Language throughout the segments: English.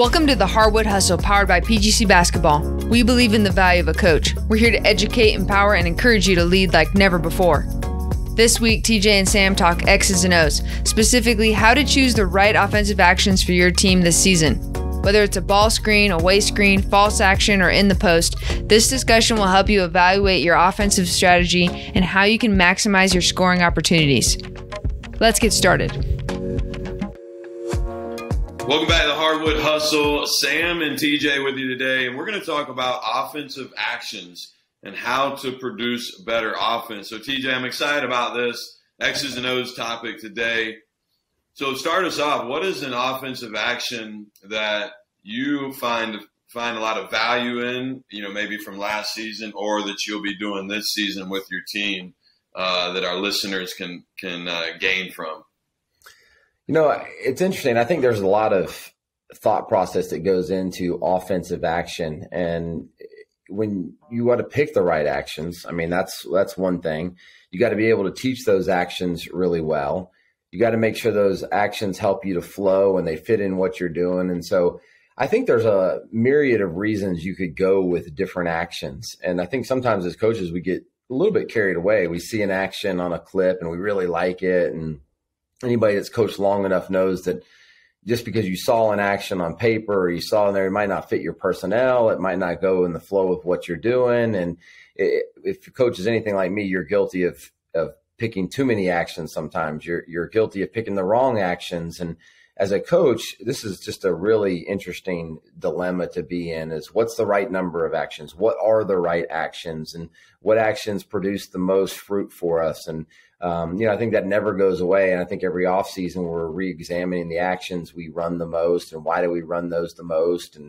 Welcome to the Hardwood Hustle, powered by PGC Basketball. We believe in the value of a coach. We're here to educate, empower, and encourage you to lead like never before. This week, TJ and Sam talk X's and O's, specifically how to choose the right offensive actions for your team this season. Whether it's a ball screen, away screen, false action, or in the post, this discussion will help you evaluate your offensive strategy and how you can maximize your scoring opportunities. Let's get started. Welcome back to the Hardwood Hustle. Sam and TJ with you today, and we're going to talk about offensive actions and how to produce better offense. So, TJ, I'm excited about this X's and O's topic today. So, start us off. What is an offensive action that you find a lot of value in, maybe from last season, or that you'll be doing this season with your team that our listeners can gain from? It's interesting. I think there's a lot of thought process that goes into offensive action. And when you want to pick the right actions, that's one thing. You got to be able to teach those actions really well. You got to make sure those actions help you to flow and they fit in what you're doing. And so I think there's a myriad of reasons you could go with different actions. And I think sometimes as coaches, we get a little bit carried away. We see an action on a clip and we really like it. And anybody that's coached long enough knows that just because you saw an action on paper or you saw in there, it might not fit your personnel. It might not go in the flow of what you're doing. And if your coach is anything like me, you're guilty of picking too many actions sometimes. You're guilty of picking the wrong actions. And as a coach, this is just a really interesting dilemma to be in, is what's the right number of actions? What are the right actions? And what actions produce the most fruit for us? And I think that never goes away. And I think every offseason we're re-examining the actions we run the most and why do we run those the most?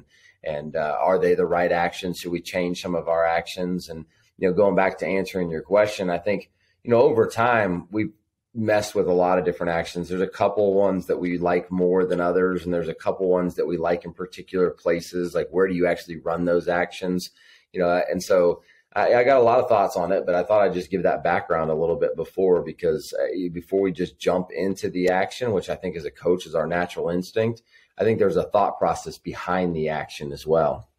And are they the right actions? Should we change some of our actions? And, going back to answering your question, I think, over time we've messed with a lot of different actions. There's a couple ones that we like more than others. And there's a couple ones that we like in particular places. Like, where do you actually run those actions? And so I got a lot of thoughts on it, but I thought I'd just give that background a little bit before we just jump into the action, which I think as a coach is our natural instinct. I think there's a thought process behind the action as well.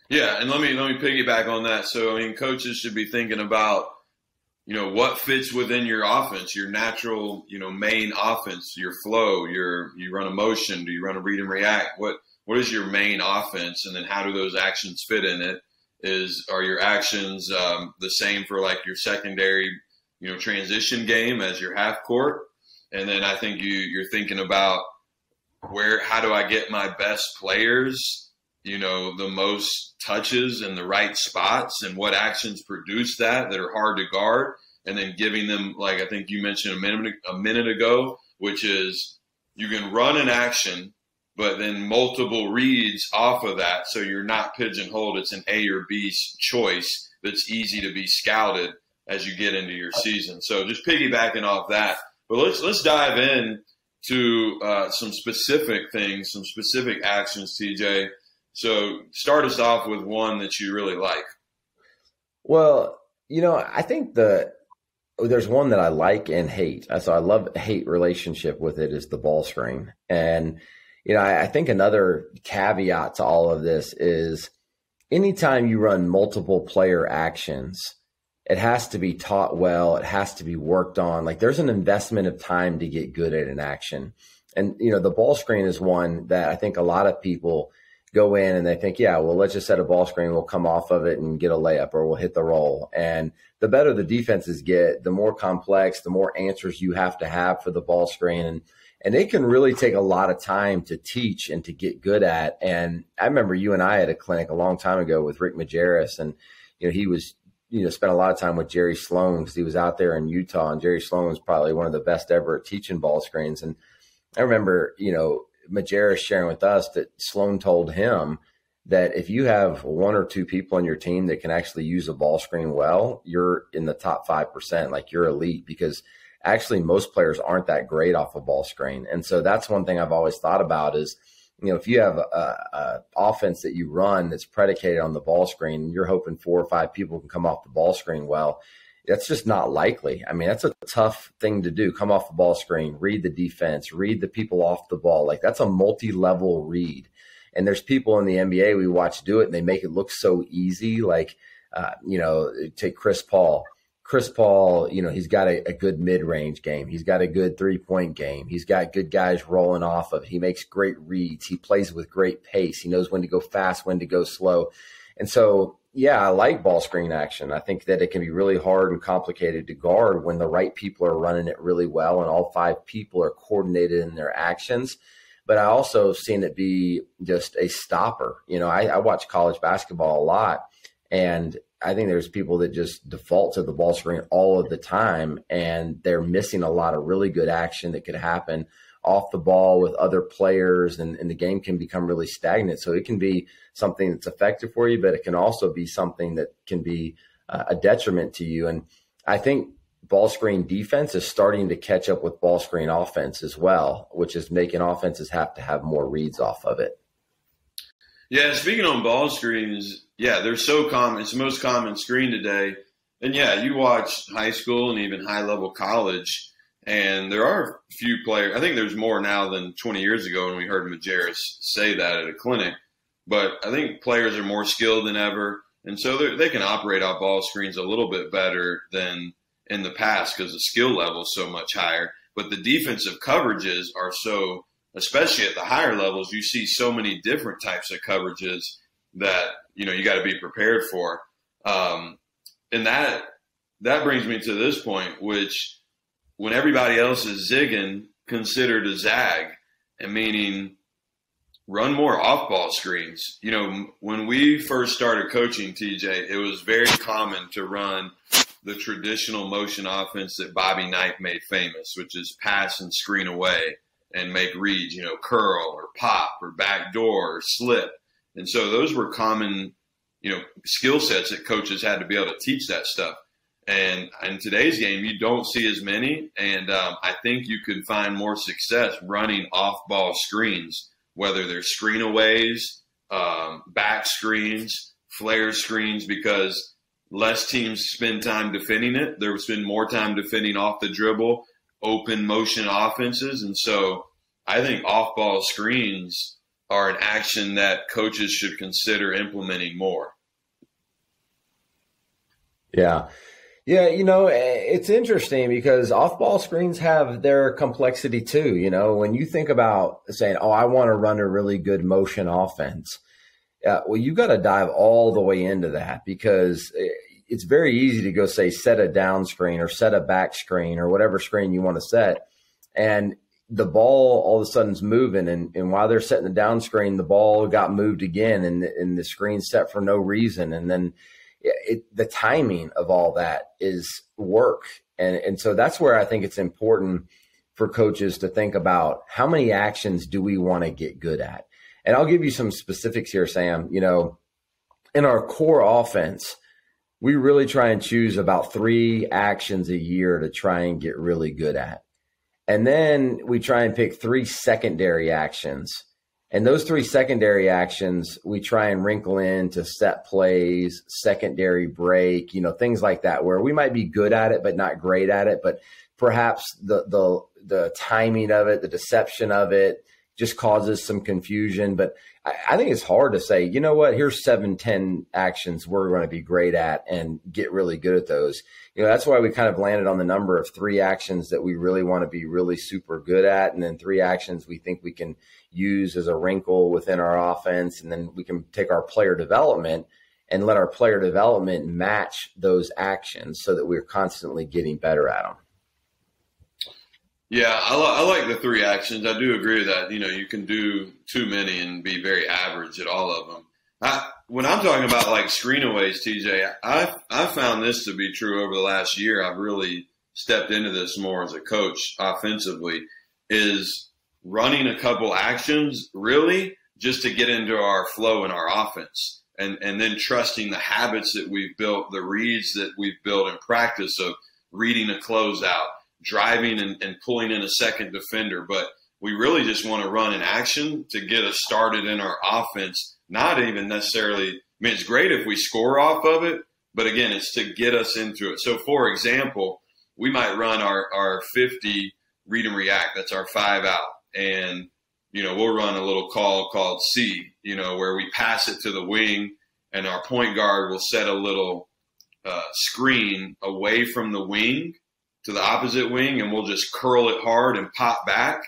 Yeah, and let me piggyback on that. So, coaches should be thinking about, what fits within your offense, your natural, main offense, your flow, you run a motion, do you run a read and react? What is your main offense, and then how do those actions fit in it? Are your actions the same for like your secondary, transition game as your half court? And then I think you're thinking about how do I get my best players, the most touches in the right spots, and what actions produce that are hard to guard, and then giving them, like I think you mentioned a minute ago, which is you can run an action but then multiple reads off of that, so you're not pigeonholed. It's an A or B choice that's easy to be scouted as you get into your season. So just piggybacking off that. But let's dive in to some specific things, some specific actions, TJ. So start us off with one that you really like. Well, I think there's one that I like and hate. So I love-hate relationship with it is the ball screen. And I think another caveat to all of this is anytime you run multiple player actions, it has to be taught well. It has to be worked on. Like, there's an investment of time to get good at an action. And, the ball screen is one that I think a lot of people go in and they think, yeah, well, let's just set a ball screen. We'll come off of it and get a layup, or we'll hit the roll. And the better the defenses get, the more complex, the more answers you have to have for the ball screen. And it can really take a lot of time to teach and to get good at. And I remember you and I had a clinic a long time ago with Rick Majerus, and he was spent a lot of time with Jerry Sloan because he was out there in Utah, and Jerry Sloan was probably one of the best ever at teaching ball screens. And I remember Majerus sharing with us that Sloan told him that if you have one or two people on your team that can actually use a ball screen well, you're in the top 5%, like you're elite, because actually most players aren't that great off a ball screen. And so that's one thing I've always thought about is, if you have a offense that you run that's predicated on the ball screen, and you're hoping 4 or 5 people can come off the ball screen well, that's just not likely. That's a tough thing to do. Come off the ball screen, read the defense, read the people off the ball. Like, that's a multi-level read. And there's people in the NBA we watch do it and they make it look so easy. Like, take Chris Paul. Chris Paul, he's got a good mid-range game. He's got a good three-point game. He's got good guys rolling off of it. He makes great reads. He plays with great pace. He knows when to go fast, when to go slow. And so, yeah, I like ball screen action. I think that it can be really hard and complicated to guard when the right people are running it really well and all 5 people are coordinated in their actions. But I also seen it be just a stopper. I watch college basketball a lot, and I think there's people that just default to the ball screen all of the time, and they're missing a lot of really good action that could happen off the ball with other players, and the game can become really stagnant. So it can be something that's effective for you, but it can also be something that can be a detriment to you. And I think ball screen defense is starting to catch up with ball screen offense as well, which is making offenses have to have more reads off of it. Yeah, speaking on ball screens, yeah, they're so common. It's the most common screen today. And, yeah, you watch high school and even high-level college, and there are a few players. I think there's more now than 20 years ago when we heard Majerus say that at a clinic. But I think players are more skilled than ever, and so they can operate off ball screens a little bit better than in the past because the skill level is so much higher. But the defensive coverages are so, especially at the higher levels, you see so many different types of coverages that, you got to be prepared for. And that brings me to this point, which when everybody else is zigging, considered a zag, and meaning run more off-ball screens. When we first started coaching, TJ, it was very common to run the traditional motion offense that Bobby Knight made famous, which is pass and screen away and make reads, curl or pop or backdoor or slip. And so those were common, skill sets that coaches had to be able to teach that stuff. And in today's game, you don't see as many. And I think you can find more success running off-ball screens, whether they're screen-aways, back screens, flare screens, because less teams spend time defending it. They spend more time defending off the dribble, open motion offenses. And so I think off-ball screens are an action that coaches should consider implementing more. Yeah. Yeah, it's interesting because off-ball screens have their complexity too. When you think about saying, I want to run a really good motion offense, well, you got to dive all the way into that because it's very easy to go say set a down screen or set a back screen or whatever screen you want to set. And the ball all of a sudden is moving. And while they're setting the down screen, the ball got moved again and the screen's set for no reason. And then the timing of all that is work. And so that's where I think it's important for coaches to think about how many actions do we want to get good at? And I'll give you some specifics here, Sam. In our core offense, we really try and choose about 3 actions a year to try and get really good at. And then we try and pick 3 secondary actions. And those 3 secondary actions, we try and wrinkle into set plays, secondary break, things like that, where we might be good at it, but not great at it. But perhaps the timing of it, the deception of it just causes some confusion. But I think it's hard to say, here's 7-10 actions we're going to be great at and get really good at those. That's why we kind of landed on the number of 3 actions that we really want to be really super good at. And then 3 actions we think we can use as a wrinkle within our offense. And then we can take our player development and let our player development match those actions so that we're constantly getting better at them. Yeah, I like the 3 actions. I do agree with that. You can do too many and be very average at all of them. When I'm talking about like screenaways, TJ, I found this to be true over the last year. I've really stepped into this more as a coach offensively, is running a couple actions really just to get into our flow in our offense. And then trusting the habits that we've built, the reads that we've built in practice of reading a closeout, driving and pulling in a second defender. But we really just want to run an action to get us started in our offense. Not even necessarily, it's great if we score off of it, but again, it's to get us into it. So for example, we might run our 50 read and react. That's our 5 out. And, we'll run a little call called C, where we pass it to the wing, and our point guard will set a little screen away from the wing to the opposite wing, and we'll just curl it hard and pop back.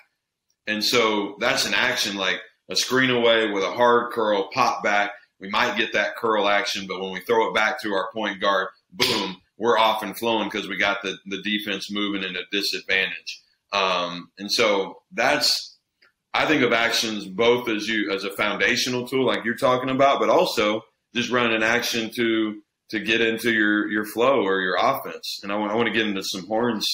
And so that's an action, like a screen away with a hard curl, pop back. We might get that curl action, but when we throw it back to our point guard, boom, we're off and flowing because we got the defense moving in a disadvantage. And so I think of actions both as a foundational tool, like you're talking about, but also just running an action to get into your flow or your offense. And I want to get into some horns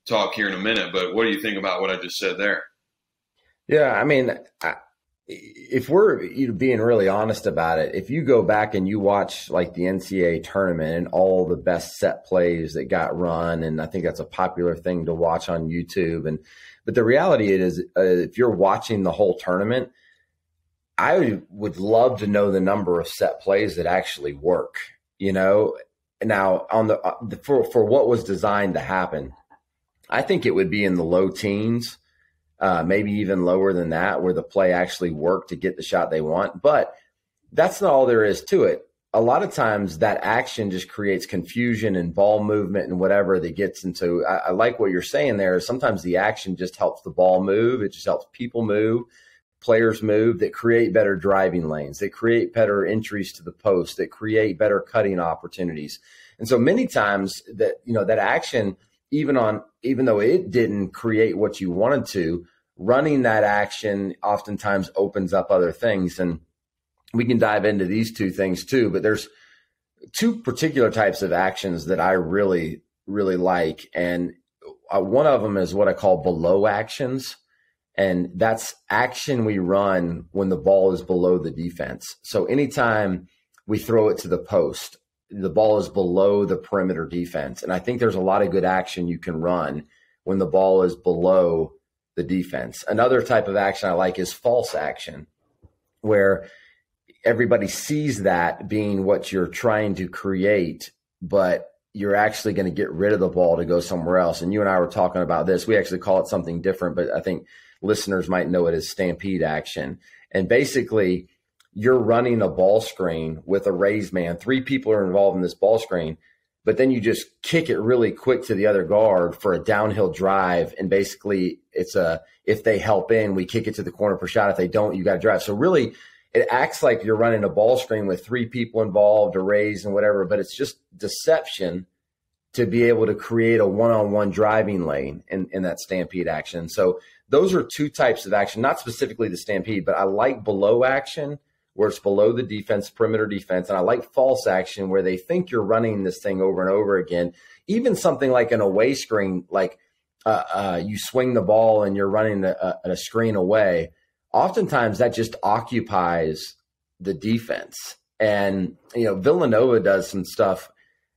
talk here in a minute, but what do you think about what I just said there? Yeah, I mean, if we're being really honest about it, if you go back and you watch like the NCAA tournament and all the best set plays that got run, and I think that's a popular thing to watch on YouTube. But the reality is, if you're watching the whole tournament, I would love to know the number of set plays that actually work. Now on for what was designed to happen, I think it would be in the low teens. Maybe even lower than that, where the play actually worked to get the shot they want. But that's not all there is to it. A lot of times that action just creates confusion and ball movement and whatever that gets into. I like what you're saying there. Sometimes the action just helps the ball move. It just helps people move, players move, that create better driving lanes, that create better entries to the post, that create better cutting opportunities. And so many times that, that action, even though it didn't create what you wanted to, running that action oftentimes opens up other things. And we can dive into these two things too, but there's two particular types of actions that I really, really like. And one of them is what I call below actions. And that's action we run when the ball is below the defense. So anytime we throw it to the post, the ball is below the perimeter defense. And I think there's a lot of good action you can run when the ball is below the defense. Another type of action I like is false action, where everybody sees that being what you're trying to create, but you're actually going to get rid of the ball to go somewhere else. And you and I were talking about this. We actually call it something different, but I think listeners might know it as Stampede Action. And basically, you're running a ball screen with a raised man. 3 people are involved in this ball screen, but then you just kick it really quick to the other guard for a downhill drive. And basically it's if they help in, we kick it to the corner for shot. If they don't, you got to drive. So really it acts like you're running a ball screen with 3 people involved, a raise and whatever, but it's just deception to be able to create a one-on-one driving lane in that Stampede action. So those are 2 types of action, not specifically the Stampede, but I like below action, where it's below the defense, perimeter defense. And I like false action, where they think you're running this thing over and over again. Even something like an away screen, like you swing the ball and you're running a screen away. Oftentimes that just occupies the defense. And, Villanova does some stuff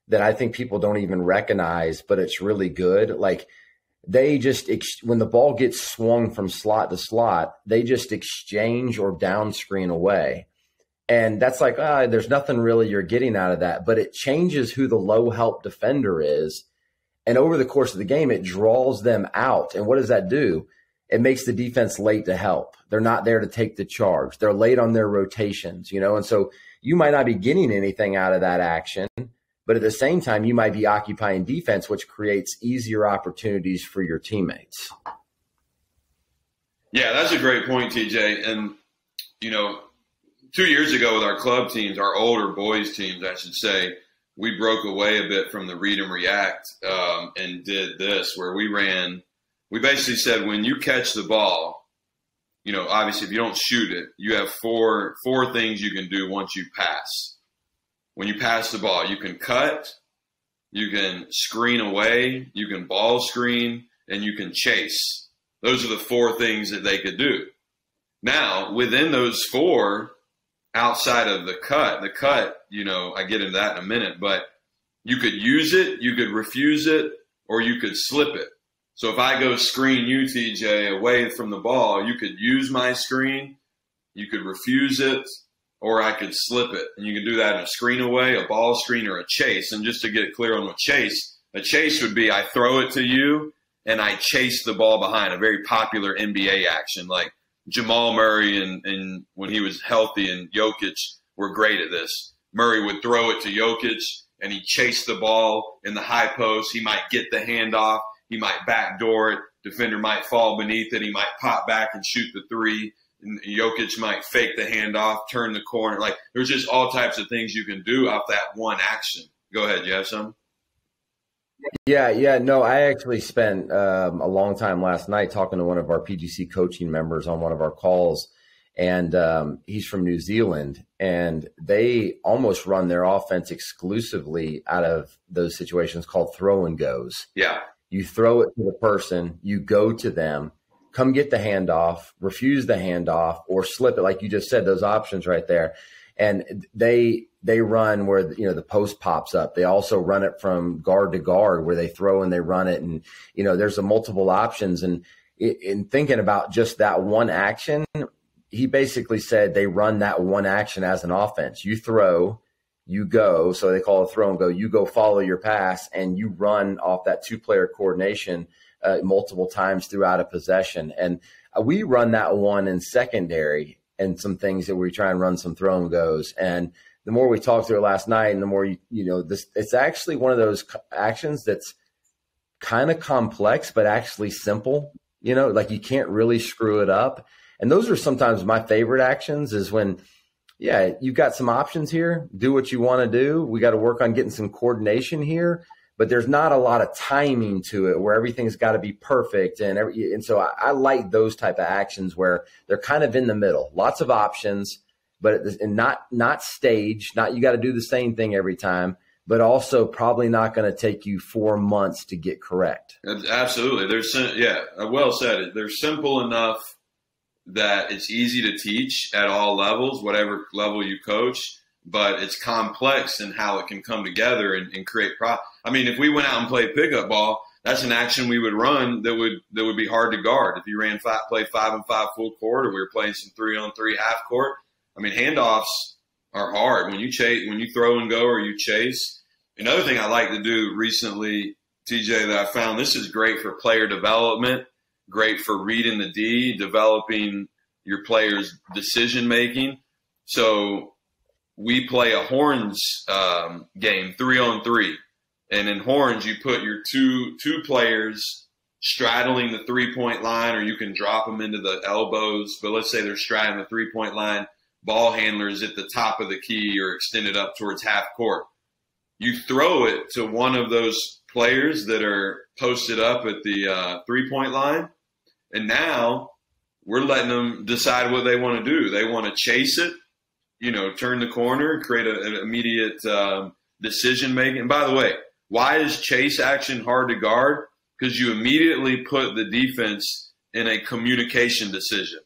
that I think people don't even recognize, but it's really good. Like they just, when the ball gets swung from slot to slot, they just exchange or down screen away. And that's like, there's nothing really you're getting out of that, but it changes who the low help defender is. And over the course of the game, it draws them out. And what does that do? It makes the defense late to help. They're not there to take the charge. They're late on their rotations, and so you might not be getting anything out of that action, but at the same time, you might be occupying defense, which creates easier opportunities for your teammates. Yeah, that's a great point, TJ. And, 2 years ago with our club teams, our older boys teams, I should say, we broke away a bit from the read and react and did this, where we basically said, when you catch the ball, obviously if you don't shoot it, you have four things you can do once you pass. When you pass the ball, you can cut, you can screen away, you can ball screen, and you can chase. Those are the 4 things that they could do. Now, within those 4, outside of the cut, I get into that in a minute, but you could use it, you could refuse it, or you could slip it. So if I go screen you, TJ, away from the ball, you could use my screen, you could refuse it, or I could slip it. And you can do that in a screen away, a ball screen, or a chase. And just to get clear on a chase would be I throw it to you and I chase the ball behind, a very popular NBA action. Like Jamal Murray and when he was healthy and Jokic were great at this. Murray would throw it to Jokic and he chased the ball in the high post. He might get the handoff. He might backdoor it. Defender might fall beneath it. He might pop back and shoot the three. And Jokic might fake the handoff, turn the corner. Like, there's just all types of things you can do off that one action. Go ahead. You have some? Yeah. No, I actually spent a long time last night talking to one of our PGC coaching members on one of our calls. And he's from New Zealand, and they almost run their offense exclusively out of those situations called throw and goes. Yeah. You throw it to the person, you go to them, come get the handoff, refuse the handoff, or slip it, like you just said, those options right there. And they run where, the post pops up. They also run it from guard to guard where they throw and they run it. And, there's a multiple options. And in thinking about just that one action, he basically said they run that one action as an offense. You throw, you go. So they call it throw and go. You go follow your pass, and you run off that two-player coordination multiple times throughout a possession. And we run that one in secondary and some things that we try and run some throw and goes. And the more we talked through it last night, and the more, it's actually one of those actions that's kind of complex, but actually simple, like you can't really screw it up. And those are sometimes my favorite actions is when, you've got some options here, do what you want to do. We got to work on getting some coordination here, but there's not a lot of timing to it where everything's got to be perfect. And so I like those type of actions where they're kind of in the middle, lots of options, but not staged, not you got to do the same thing every time, but also probably not going to take you 4 months to get correct. Absolutely. Well said. They're simple enough that it's easy to teach at all levels, whatever level you coach, but it's complex in how it can come together and create if we went out and played pickup ball, that's an action we would run that would be hard to guard. If you play 5-on-5 full court, or we were playing some 3-on-3 half court, handoffs are hard when you throw and go or you chase. Another thing I like to do recently, TJ, that I found this is great for player development, great for reading the D, developing your players' decision-making. So we play a horns game, 3-on-3. And in horns, you put your two players straddling the three-point line, or you can drop them into the elbows. But let's say they're straddling the three-point line. Ball handlers at the top of the key or extended up towards half court. You throw it to one of those players that are posted up at the three-point line, and now we're letting them decide what they want to do. They want to chase it, turn the corner, create an immediate decision-making. And by the way, why is chase action hard to guard? Because you immediately put the defense in a communication decision.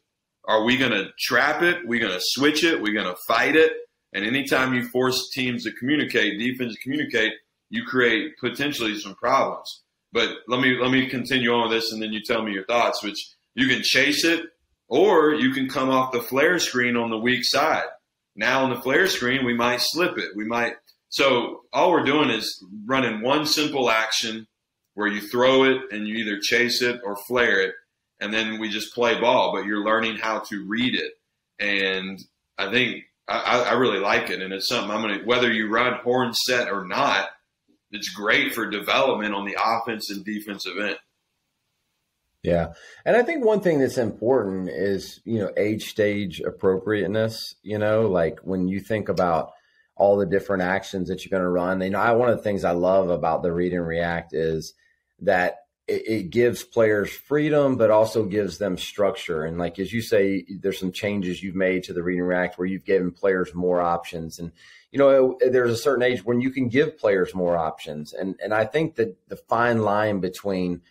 Are we going to trap it? We're going to switch it? We're going to fight it? And anytime you force teams to communicate, defense to communicate, you create potentially some problems. But let me continue on with this, and then you tell me your thoughts, which you can chase it, or you can come off the flare screen on the weak side. Now on the flare screen, we might slip it. So all we're doing is running one simple action where you throw it and you either chase it or flare it, and then we just play ball. But you're learning how to read it, and I think I really like it. And it's something whether you run horn set or not, it's great for development on the offense and defensive end. Yeah. And I think one thing that's important is, age stage appropriateness, like when you think about all the different actions that you're going to run. One of the things I love about the read and react is that it gives players freedom, but also gives them structure. And like, as you say, there's some changes you've made to the read and react where you've given players more options. And, there's a certain age when you can give players more options. And I think that the fine line between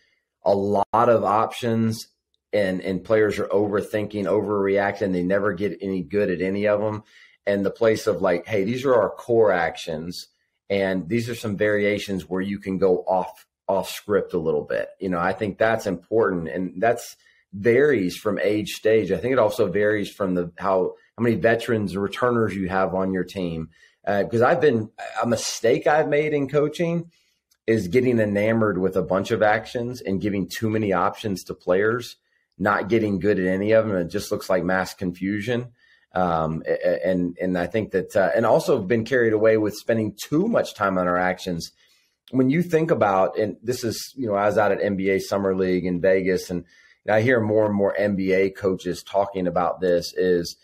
a lot of options and players are overthinking, overreacting, they never get any good at any of them. And the place of like, hey, these are our core actions, and these are some variations where you can go off script a little bit. I think that's important, and that's varies from age stage. I think it also varies from how many veterans or returners you have on your team. Because a mistake I've made in coaching is getting enamored with a bunch of actions and giving too many options to players. not getting good at any of them. It just looks like mass confusion. And I think that, and also been carried away with spending too much time on our actions. When you think about, and this is, I was out at NBA Summer League in Vegas, and I hear more and more NBA coaches talking about this, is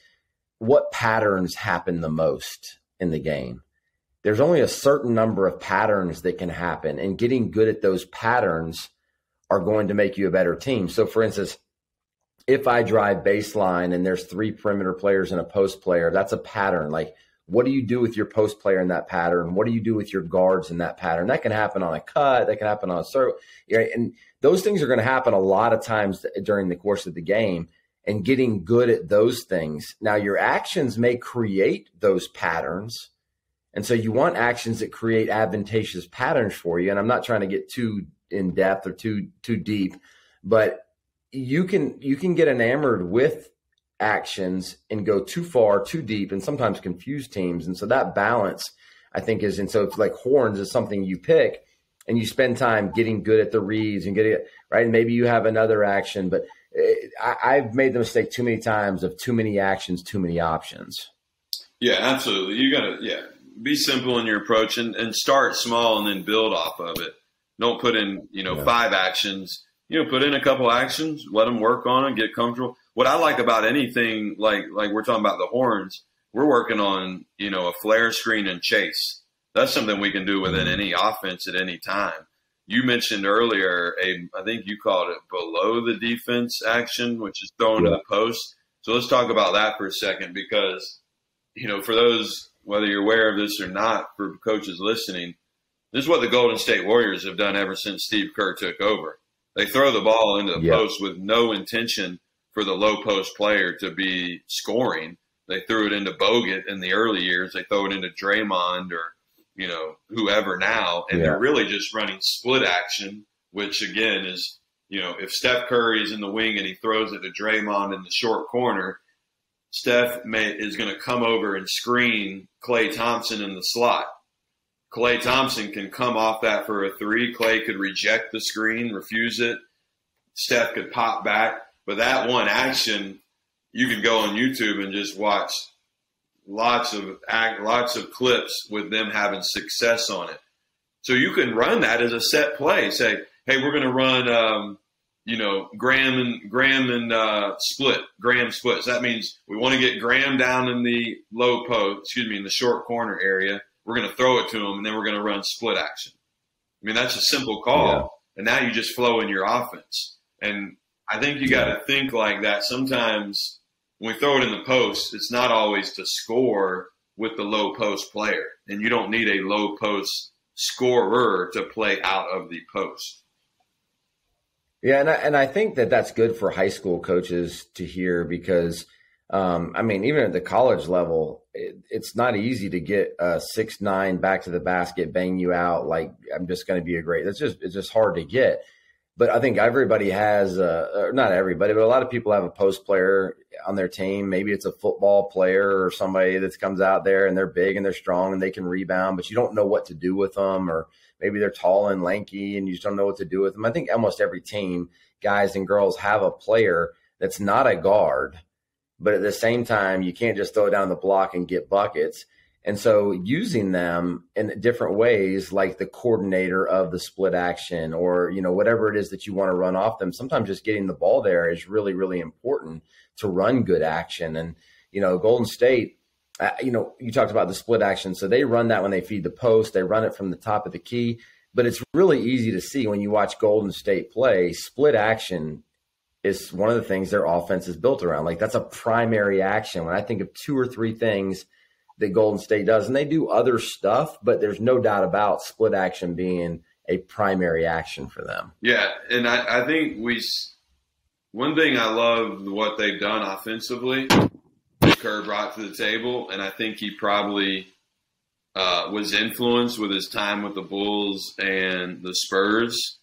what patterns happen the most in the game. There's only a certain number of patterns that can happen, and getting good at those patterns are going to make you a better team. So for instance, if I drive baseline and there's 3 perimeter players and a post player, that's a pattern. Like, what do you do with your post player in that pattern? What do you do with your guards in that pattern? That can happen on a cut. That can happen on a circle. And those things are going to happen a lot of times during the course of the game, and getting good at those things. Now, your actions may create those patterns. And so you want actions that create advantageous patterns for you. And I'm not trying to get too in depth or too deep, but you can get enamored with actions and go too far, too deep, and sometimes confuse teams. And so that balance, I think, is, and so it's like horns is something you pick and you spend time getting good at the reads and getting it right. And maybe you have another action, but I've made the mistake too many times of too many actions, too many options. Yeah, absolutely. You got to, be simple in your approach and start small and then build off of it. Don't put in, 5 actions, put in a couple actions, let them work on it, get comfortable. What I like about anything, like we're talking about the horns, we're working on, a flare, screen, and chase. That's something we can do within any offense at any time. You mentioned earlier, I think you called it below the defense action, which is throwing to the post. So let's talk about that for a second, because, for those, whether you're aware of this or not, for coaches listening, this is what the Golden State Warriors have done ever since Steve Kerr took over. They throw the ball into the post with no intention for the low post player to be scoring. They threw it into Bogut in the early years. They throw it into Draymond or, whoever now. And they're really just running split action, which again is, if Steph Curry is in the wing and he throws it to Draymond in the short corner, Steph is going to come over and screen Klay Thompson in the slot. Klay Thompson can come off that for a 3. Klay could reject the screen, refuse it. Steph could pop back. But that one action, you could go on YouTube and just watch lots of clips with them having success on it. So you can run that as a set play. Say, hey, we're going to run, Graham and split, Graham splits. That means we want to get Graham down in the in the short corner area. We're going to throw it to him, and then we're going to run split action. I mean, that's a simple call. Yeah. And now you just flow in your offense. And I think you got to think like that. Sometimes when we throw it in the post, it's not always to score with the low post player. And you don't need a low post scorer to play out of the post. Yeah, and I think that's good for high school coaches to hear, because, even at the college level, it's not easy to get a 6'9" back to the basket, bang you out like I'm just going to be a great. It's just hard to get. But I think everybody has, not everybody, but a lot of people have a post player on their team. Maybe it's a football player or somebody that comes out there and they're big and they're strong and they can rebound, but you don't know what to do with them. Or maybe they're tall and lanky and you just don't know what to do with them. I think almost every team, guys and girls, have a player that's not a guard, but at the same time, you can't just throw it down the block and get buckets. And so using them in different ways, like the coordinator of the split action or, whatever it is that you want to run off them, sometimes just getting the ball there is really, really important to run good action. And, Golden State, you talked about the split action. So they run that when they feed the post, they run it from the top of the key, but it's really easy to see when you watch Golden State play. Split action is one of the things their offense is built around. Like, that's a primary action. When I think of 2 or 3 things that Golden State does, and they do other stuff, but there's no doubt about split action being a primary action for them. Yeah, and I think one thing I love what they've done offensively, Kerr brought to the table, and I think he probably was influenced with his time with the Bulls and the Spurs.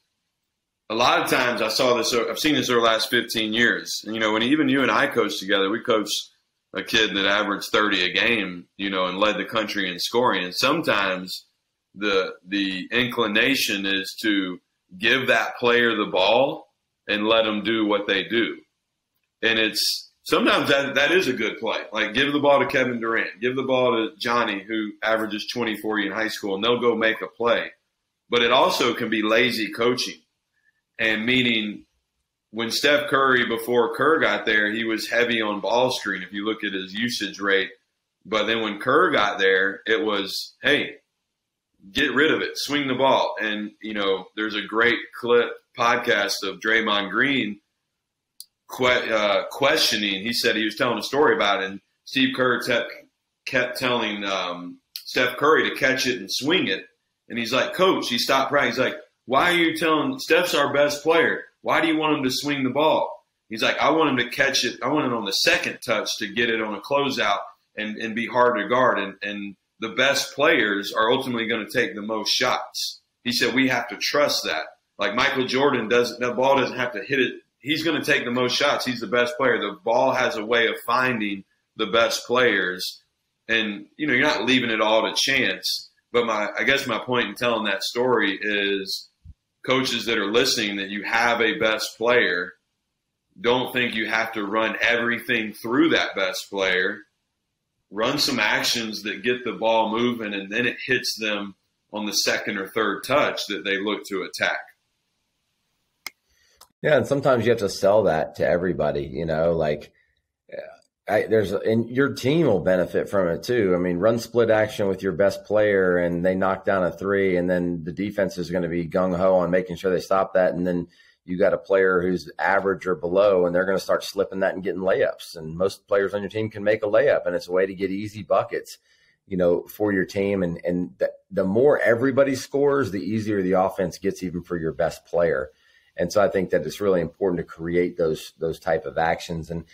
A lot of times I've seen this over the last 15 years. And, when even you and I coached together, we coached a kid that averaged 30 a game, and led the country in scoring. And sometimes the inclination is to give that player the ball and let them do what they do. And sometimes that is a good play. Like, give the ball to Kevin Durant, give the ball to Johnny, who averages 20-40 in high school, and they'll go make a play. But it also can be lazy coaching, and meaning when Steph Curry, before Kerr got there, he was heavy on ball screen if you look at his usage rate. But then when Kerr got there, it was, hey, get rid of it, swing the ball. And, there's a great podcast of Draymond Green questioning. He said he was telling a story about it, and Steve Kerr kept telling Steph Curry to catch it and swing it. And he's like, Coach, he stopped practicing. He's like, why are you telling – Steph's our best player. Why do you want him to swing the ball? He's like, I want him to catch it. I want it on the second touch to get it on a closeout and be hard to guard. And the best players are ultimately going to take the most shots. He said we have to trust that. Like Michael Jordan that ball doesn't have to hit it. He's going to take the most shots. He's the best player. The ball has a way of finding the best players. And, you're not leaving it all to chance. But I guess my point in telling that story is coaches that are listening, that you have a best player, don't think you have to run everything through that best player. Run some actions that get the ball moving, and then it hits them on the second or third touch that they look to attack. Yeah, and sometimes you have to sell that to everybody, and your team will benefit from it too. I mean, run split action with your best player and they knock down a three, and then the defense is going to be gung-ho on making sure they stop that. And then you got a player who's average or below, and they're going to start slipping that and getting layups. And most players on your team can make a layup, and it's a way to get easy buckets, for your team. And the more everybody scores, the easier the offense gets, even for your best player. And so I think that it's really important to create those type of actions. And,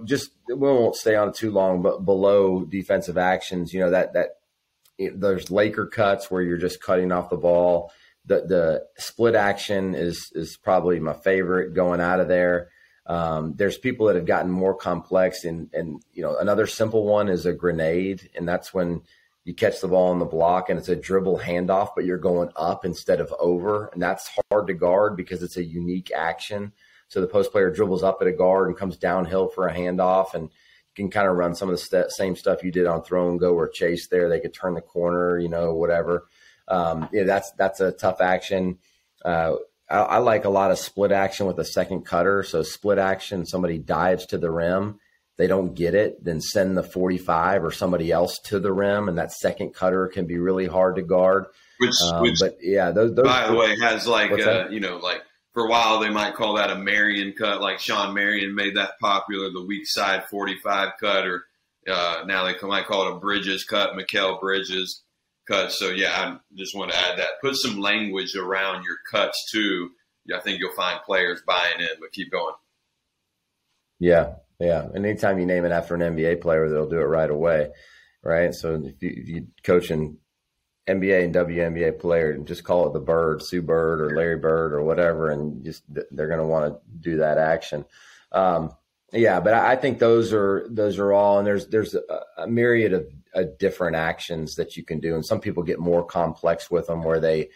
just we won't stay on it too long, but below defensive actions, there's Laker cuts where you're just cutting off the ball. The split action is probably my favorite going out of there. There's people that have gotten more complex, and another simple one is a grenade. And that's when you catch the ball on the block and it's a dribble handoff, but you're going up instead of over. And that's hard to guard because it's a unique action. So the post player dribbles up at a guard and comes downhill for a handoff, and you can kind of run some of the same stuff you did on throw and go or chase there. They could turn the corner, whatever. That's a tough action. I like a lot of split action with a second cutter. So split action, somebody dives to the rim, they don't get it, then send the 45 or somebody else to the rim, and that second cutter can be really hard to guard. Which but yeah, those by the way has like for a while they might call that a Marion cut, like Sean Marion made that popular, the weak side 45 cut, or now they might call it a Bridges cut, Mikal Bridges cut. So yeah, I just want to add that. Put some language around your cuts too. I think you'll find players buying in, but keep going. Yeah. Yeah. And anytime you name it after an NBA player, they'll do it right away. Right. So if you coach an NBA and WNBA player, just call it the Bird, Sue Bird or Larry Bird or whatever, and just they're going to want to do that action. Yeah, but I think those are all, and there's a myriad of different actions that you can do. And some people get more complex with them, where they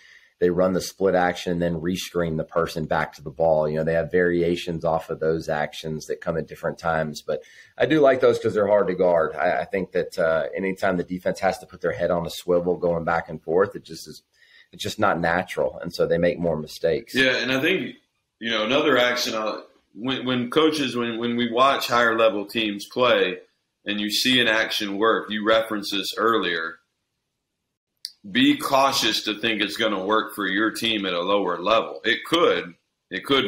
run the split action and then rescreen the person back to the ball. They have variations off of those actions that come at different times. But I do like those because they're hard to guard. I think that anytime the defense has to put their head on a swivel going back and forth, it's just not natural. And so they make more mistakes. Yeah, and I think, another action, when coaches, when we watch higher level teams play and you see an action work, you referenced this earlier, be cautious to think it's going to work for your team at a lower level. It could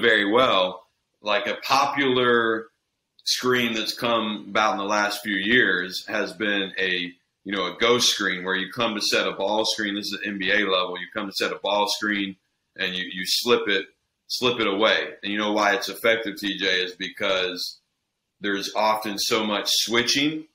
very well. Like a popular screen that's come about in the last few years has been a ghost screen, where you come to set a ball screen. This is NBA level. You come to set a ball screen and you slip it away. And you know why it's effective, TJ, is because there's often so much switching.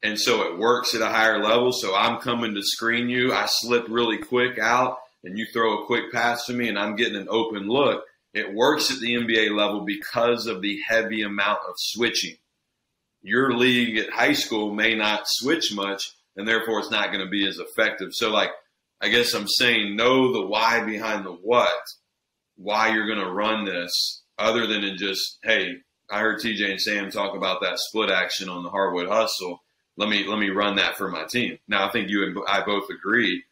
And so it works at a higher level. So I'm coming to screen you. I slip really quick out and you throw a quick pass to me and I'm getting an open look. It works at the NBA level because of the heavy amount of switching. Your league at high school may not switch much, and therefore it's not going to be as effective. So, I guess I'm saying know the why behind the what, why you're going to run this, other than in just, hey, I heard TJ and Sam talk about that split action on the Hardwood hustle. Let me run that for my team. Now, I think you and I both agree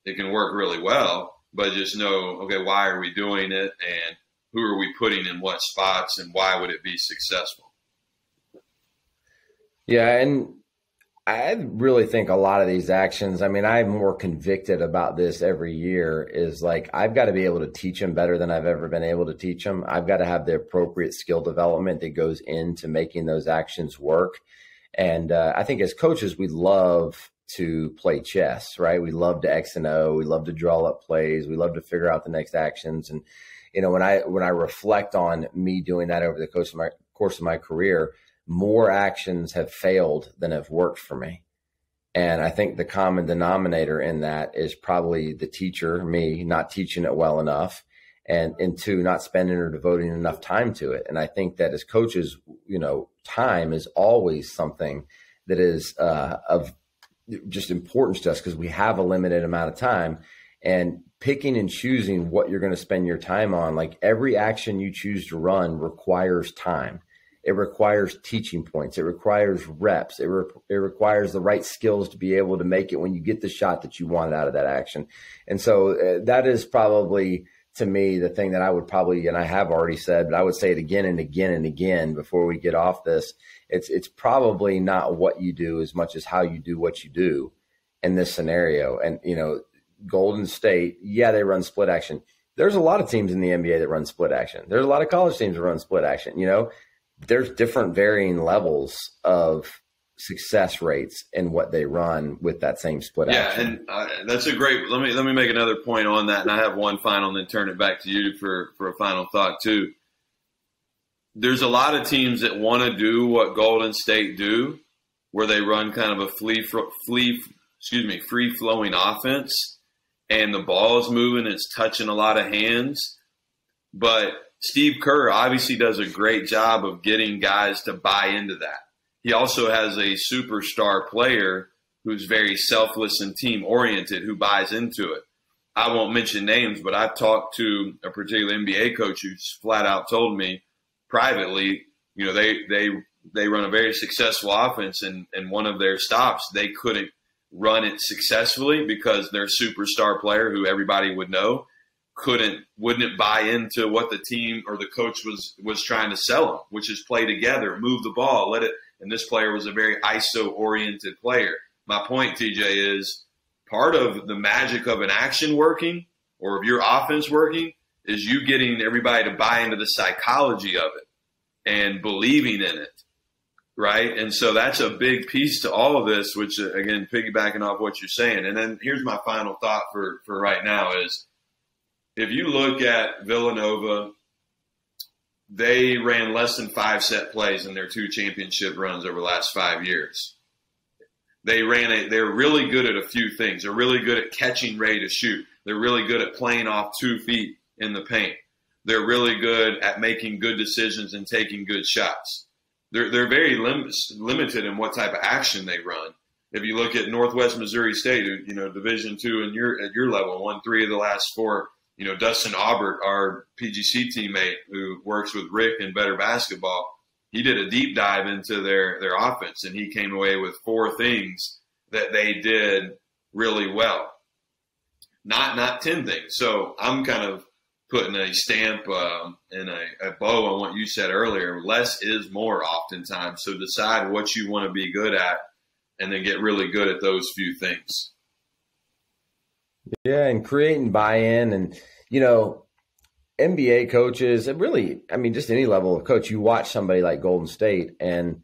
it can work really well, but just know, okay, why are we doing it, and who are we putting in what spots, and why would it be successful? Yeah, and I really think a lot of these actions, I mean, I'm more convicted about this every year, is like I've got to be able to teach them better than I've ever been able to teach them. I've got to have the appropriate skill development that goes into making those actions work. And I think as coaches, we love to play chess, right? We love to X and O. We love to draw up plays. We love to figure out the next actions. And, you know, when I reflect on me doing that over the course of my career, more actions have failed than have worked for me. And I think the common denominator in that is probably the teacher, me, not teaching it well enough, and two, not spending or devoting enough time to it. And I think that as coaches, you know, time is always something that is of just importance to us, because we have a limited amount of time. And picking and choosing what you're going to spend your time on, like every action you choose to run requires time. It requires teaching points. It requires reps. It requires the right skills to be able to make it when you get the shot that you wanted out of that action. And so that is probably, to me, the thing that I would probably, and I have already said, but I would say it again and again and again before we get off this. It's probably not what you do as much as how you do what you do in this scenario. And, you know, Golden State, yeah, they run split action. There's a lot of teams in the NBA that run split action. There's a lot of college teams that run split action, you know. There's different varying levels of success rates in what they run with that same split action. Yeah, and that's a great – let me make another point on that, and I have one final and then turn it back to you for a final thought too. There's a lot of teams that want to do what Golden State do, where they run kind of a free-flowing offense, and the ball is moving, it's touching a lot of hands, but – Steve Kerr obviously does a great job of getting guys to buy into that. He also has a superstar player who's very selfless and team-oriented who buys into it. I won't mention names, but I've talked to a particular NBA coach who's flat out told me privately, you know, they run a very successful offense, and one of their stops, they couldn't run it successfully because their superstar player, who everybody would know, wouldn't buy into what the team or the coach was trying to sell them, which is play together, move the ball, let it. And this player was a very ISO-oriented player. My point, TJ, is part of the magic of an action working or of your offense working is you getting everybody to buy into the psychology of it and believing in it, right? And so that's a big piece to all of this, which, again, piggybacking off what you're saying. And then here's my final thought for right now is, if you look at Villanova, they ran less than 5 set plays in their 2 championship runs over the last 5 years. They're really good at a few things. They're really good at catching ready to shoot. They're really good at playing off 2 feet in the paint. They're really good at making good decisions and taking good shots. They're very limited in what type of action they run. If you look at Northwest Missouri State, you know, Division II at your level, won 3 of the last 4. You know, Dustin Aubert, our PGC teammate who works with Rick in Better Basketball, he did a deep dive into their offense, and he came away with 4 things that they did really well. Not 10 things. So I'm kind of putting a stamp and a bow on what you said earlier. Less is more oftentimes. So decide what you want to be good at and then get really good at those few things. Yeah, and creating buy-in. And, you know, NBA coaches, and really, I mean, just any level of coach, you watch somebody like Golden State, and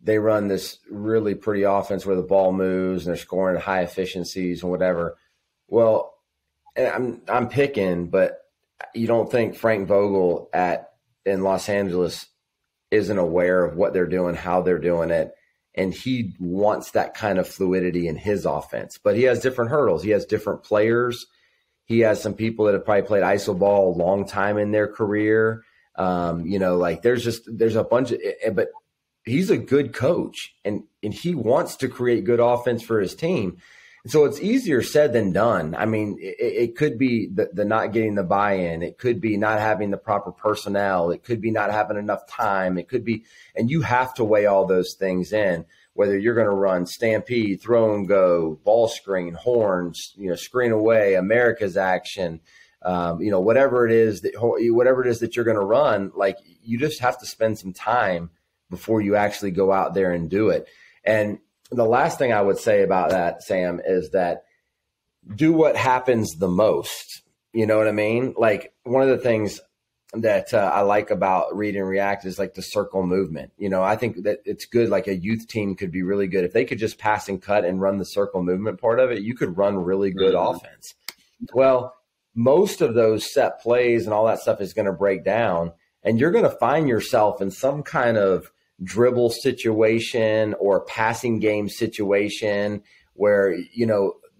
they run this really pretty offense where the ball moves and they're scoring at high efficiencies and whatever. Well, and I'm picking, but you don't think Frank Vogel in Los Angeles isn't aware of what they're doing, how they're doing it, and he wants that kind of fluidity in his offense. But he has different hurdles. He has different players. He has some people that have probably played iso ball a long time in their career. You know, like there's a bunch of, but he's a good coach, and he wants to create good offense for his team. So it's easier said than done. I mean, it could be the not getting the buy-in. It could be not having the proper personnel. It could be not having enough time. It could be, and you have to weigh all those things in, whether you're going to run Stampede, throw and go, ball screen, horns, screen away, America's action, whatever it is that you're going to run, like you just have to spend some time before you actually go out there and do it. And the last thing I would say about that, Sam, is that do what happens the most. You know what I mean? Like one of the things that I like about Read and React is like the circle movement. I think that it's good. Like a youth team could be really good. If they could just pass and cut and run the circle movement part of it, you could run really good offense. Well, most of those set plays and all that stuff is going to break down, and you're going to find yourself in some kind of dribble situation or passing game situation where,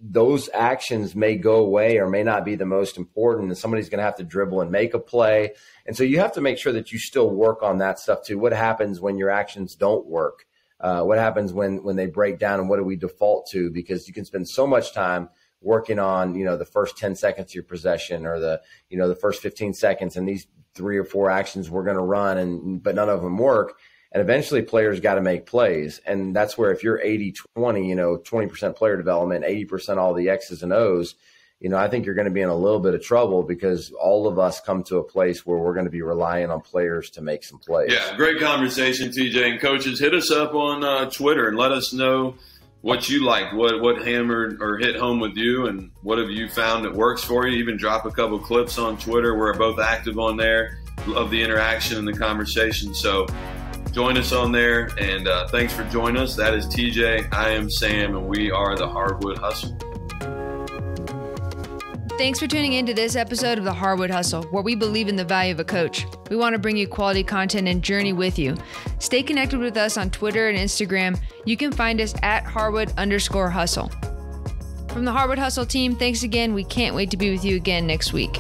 those actions may go away or may not be the most important, and somebody's going to have to dribble and make a play. And so you have to make sure that you still work on that stuff too. What happens when your actions don't work? What happens when they break down, and what do we default to? Because you can spend so much time working on, the first 10 seconds of your possession, or the first 15 seconds, and these 3 or 4 actions we're going to run, but none of them work. And eventually players got to make plays. And that's where if you're 80-20, 20% player development, 80% all the X's and O's, I think you're going to be in a little bit of trouble, because all of us come to a place where we're going to be relying on players to make some plays. Yeah, great conversation, TJ. And coaches, hit us up on Twitter and let us know what you like, what hammered or hit home with you, and what have you found that works for you. Even drop a couple clips on Twitter. We're both active on there. Love the interaction and the conversation. So join us on there, and thanks for joining us. That is TJ, I am Sam, and we are the Hardwood Hustle. Thanks for tuning in to this episode of the Hardwood Hustle, where we believe in the value of a coach. We want to bring you quality content and journey with you. Stay connected with us on Twitter and Instagram. You can find us at Hardwood_hustle. From the Hardwood Hustle team, thanks again. We can't wait to be with you again next week.